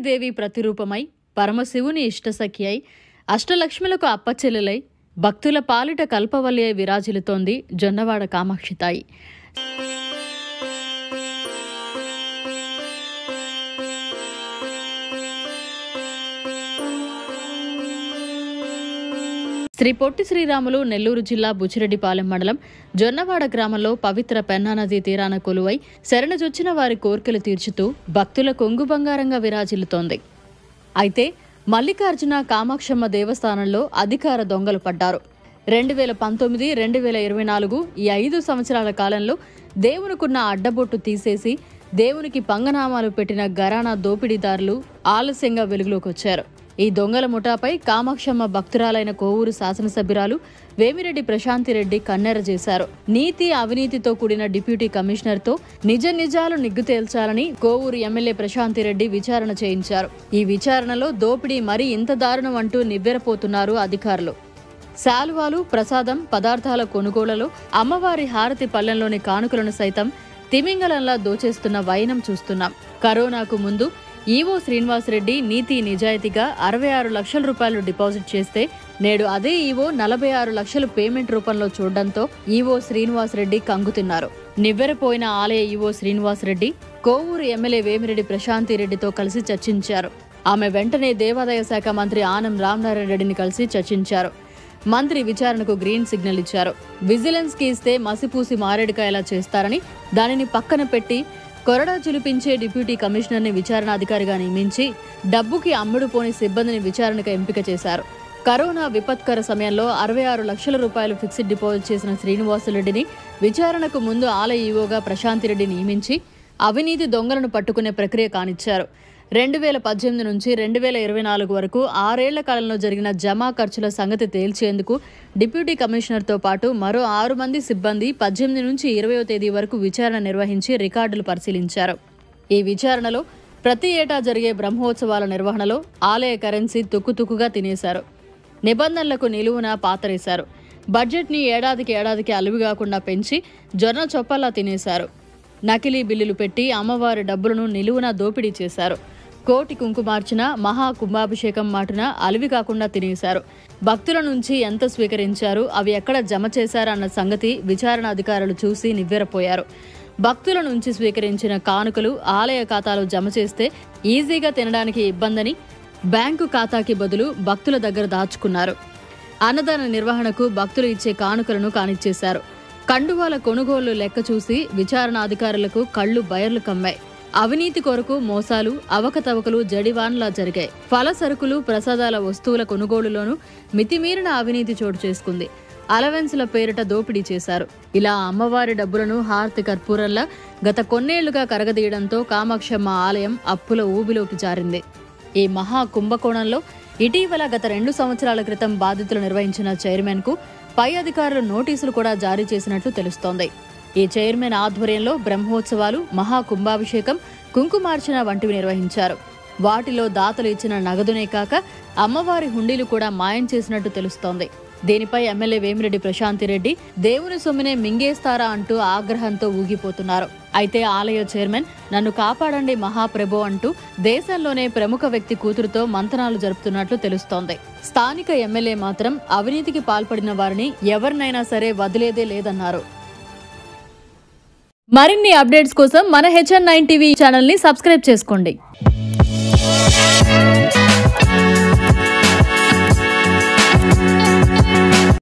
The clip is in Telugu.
పార్వతీదేవి ప్రతిరూపమై పరమశివుని ఇష్టసఖి అయి అష్టలక్ష్ములకు అప్పచెల్లెలై భక్తుల పాలిట కల్పవల్లి అయి విరాజిల్లుతోంది జొన్నవాడ కామాక్షి తాయి. శ్రీ పొట్టి శ్రీరాములు నెల్లూరు జిల్లా బుచ్చిరెడ్డిపాలెం మండలం జొన్నవాడ గ్రామంలో పవిత్ర పెన్నా నదీ తీరాన కొలువై శరణజొచ్చిన వారి కోర్కెలు తీర్చుతూ భక్తుల కొంగు బంగారంగా విరాజిల్లుతోంది. అయితే మల్లికార్జున కామాక్షమ్మ దేవస్థానంలో అధికార దొంగలు పడ్డారు. 2019, 2024 ఈ 5 సంవత్సరాల కాలంలో దేవునికున్న అడ్డబొట్టు తీసేసి దేవునికి పంగనామాలు పెట్టిన గరానా దోపిడీదారులు ఆలస్యంగా వెలుగులోకి వచ్చారు. ఈ దొంగల ముఠాపై కామాక్షమ్మ భక్తురాలైన కోవూరు శాసనసభ్యురాలు వేమిరెడ్డి ప్రశాంతిరెడ్డి కన్నెర చేశారు. నీతి అవినీతితో కూడిన డిప్యూటీ కమిషనర్తో నిజాలు నిగ్గు తేల్చాలని కోవూరు ఎమ్మెల్యే ప్రశాంతిరెడ్డి విచారణ చేయించారు. ఈ విచారణలో దోపిడీ మరీ ఇంత దారుణం అంటూ నివ్వెరపోతున్నారు అధికారులు. శాలువాలు, ప్రసాదం, పదార్థాల కొనుగోళ్లలో అమ్మవారి హారతి పల్లెంలోని కానుకలను సైతం తిమింగలంలా దోచేస్తున్న వైనం చూస్తున్నాం. కరోనాకు ముందు ఈవో శ్రీనివాసరెడ్డి నీతి నిజాయితీగా 66 లక్షల రూపాయలు డిపాజిట్ చేస్తే నేడు అదే ఈవో 46 లక్షలు పేమెంట్ రూపంలో చూడడంతో ఈవో శ్రీనివాసరెడ్డి కంగుతిన్నారు. నివ్వెరపోయిన ఆలయ ఈవో శ్రీనివాసరెడ్డి కోవూరు ఎమ్మెల్యే వేమిరెడ్డి ప్రశాంతిరెడ్డితో కలిసి చర్చించారు. ఆమె వెంటనే దేవాదాయ శాఖ మంత్రి ఆనం రామనారాయణ రెడ్డిని కలిసి చర్చించారు. మంత్రి విచారణకు గ్రీన్ సిగ్నల్ ఇచ్చారు. విజిలెన్స్ కి ఇస్తే మసిపూసి మారేడుకాయలా చేస్తారని దానిని పక్కన పెట్టి కొరడా చులిపించే డిప్యూటీ కమిషనర్ని విచారణాధికారిగా నియమించి డబ్బుకి అమ్ముడుపోని సిబ్బందిని విచారణకు ఎంపిక చేశారు. కరోనా విపత్కర సమయంలో 66 లక్షల రూపాయలు ఫిక్స్డ్ డిపాజిట్ చేసిన శ్రీనివాసరెడ్డిని విచారణకు ముందు ఆలయ ఈవోగా ప్రశాంతిరెడ్డి నియమించి అవినీతి దొంగలను పట్టుకునే ప్రక్రియ కానిచ్చారు. 2018 నుంచి 2024 వరకు 6 ఏళ్ల కాలంలో జరిగిన జమా ఖర్చుల సంగతి తేల్చేందుకు డిప్యూటీ కమిషనర్తో పాటు మరో 6 మంది సిబ్బంది 18 నుంచి 20వ తేదీ వరకు విచారణ నిర్వహించి రికార్డులు పరిశీలించారు. ఈ విచారణలో ప్రతి ఏటా జరిగే బ్రహ్మోత్సవాల నిర్వహణలో ఆలయ కరెన్సీ తుక్కుతుక్కుగా తినేశారు. నిబంధనలకు నిలువున పాతరేశారు. బడ్జెట్ని ఏడాదికి అలువిగాకుండా పెంచి జొన్న చొప్పల్లా తినేశారు. నకిలీ బిల్లులు పెట్టి అమ్మవారి డబ్బులను నిలువున దోపిడీ చేశారు. కోటి కుంకుమార్చన, మహా కుంభాభిషేకం మాటున అలివి కాకుండా తినేశారు. భక్తుల నుంచి ఎంత స్వీకరించారు, అవి ఎక్కడ జమ చేశారన్న సంగతి విచారణ అధికారులు చూసి నివ్వెరపోయారు. భక్తుల నుంచి స్వీకరించిన కానుకలు ఆలయ ఖాతాలో జమ చేస్తే ఈజీగా తినడానికి ఇబ్బందని బ్యాంకు ఖాతాకి బదులు భక్తుల దగ్గర దాచుకున్నారు. అన్నదాన నిర్వహణకు భక్తులు ఇచ్చే కానుకలను కానిచ్చేశారు. కండువాల కొనుగోళ్లు లెక్క చూసి విచారణ అధికారులకు కళ్లు బయర్లు కమ్మాయి. అవినీతి కొరకు మోసాలు, అవకతవకలు జడివాన్లా జరిగాయి. ఫల సరుకులు, ప్రసాదాల వస్తువుల కొనుగోలులోనూ మితిమీరిన అవినీతి చోటు చేసుకుంది. అలవెన్సుల పేరిట దోపిడీ చేశారు. ఇలా అమ్మవారి డబ్బులను హారతి కర్పూరంలా గత కొన్నేళ్లుగా కరగదీయడంతో కామాక్షమ్మ ఆలయం అప్పుల ఊబిలోకి జారింది. ఈ మహా కుంభకోణంలో ఇటీవల గత 2 సంవత్సరాల క్రితం బాధితులు నిర్వహించిన చైర్మన్ కు పై అధికారులు నోటీసులు కూడా జారీ చేసినట్లు తెలుస్తోంది. ఈ చైర్మన్ ఆధ్వర్యంలో బ్రహ్మోత్సవాలు, మహాకుంభాభిషేకం, కుంకుమార్చన వంటివి నిర్వహించారు. వాటిలో దాతలు ఇచ్చిన నగదునే కాక అమ్మవారి హుండీలు కూడా మాయం చేసినట్టు తెలుస్తోంది. దీనిపై ఎమ్మెల్యే వేమిరెడ్డి ప్రశాంతిరెడ్డి దేవుని సొమ్మునే మింగేస్తారా అంటూ ఆగ్రహంతో ఊగిపోతున్నారు. అయితే ఆలయ చైర్మన్ నన్ను కాపాడండి మహాప్రభో అంటూ దేశంలోనే ప్రముఖ వ్యక్తి కూతురుతో మంతనాలు జరుపుతున్నట్లు తెలుస్తోంది. స్థానిక ఎమ్మెల్యే మాత్రం అవినీతికి పాల్పడిన వారిని ఎవరినైనా సరే వదిలేదే లేదన్నారు. మరిన్ని అప్డేట్స్ కోసం మన HN9 టీవీ ఛానల్ ని సబ్స్క్రైబ్ చేసుకోండి.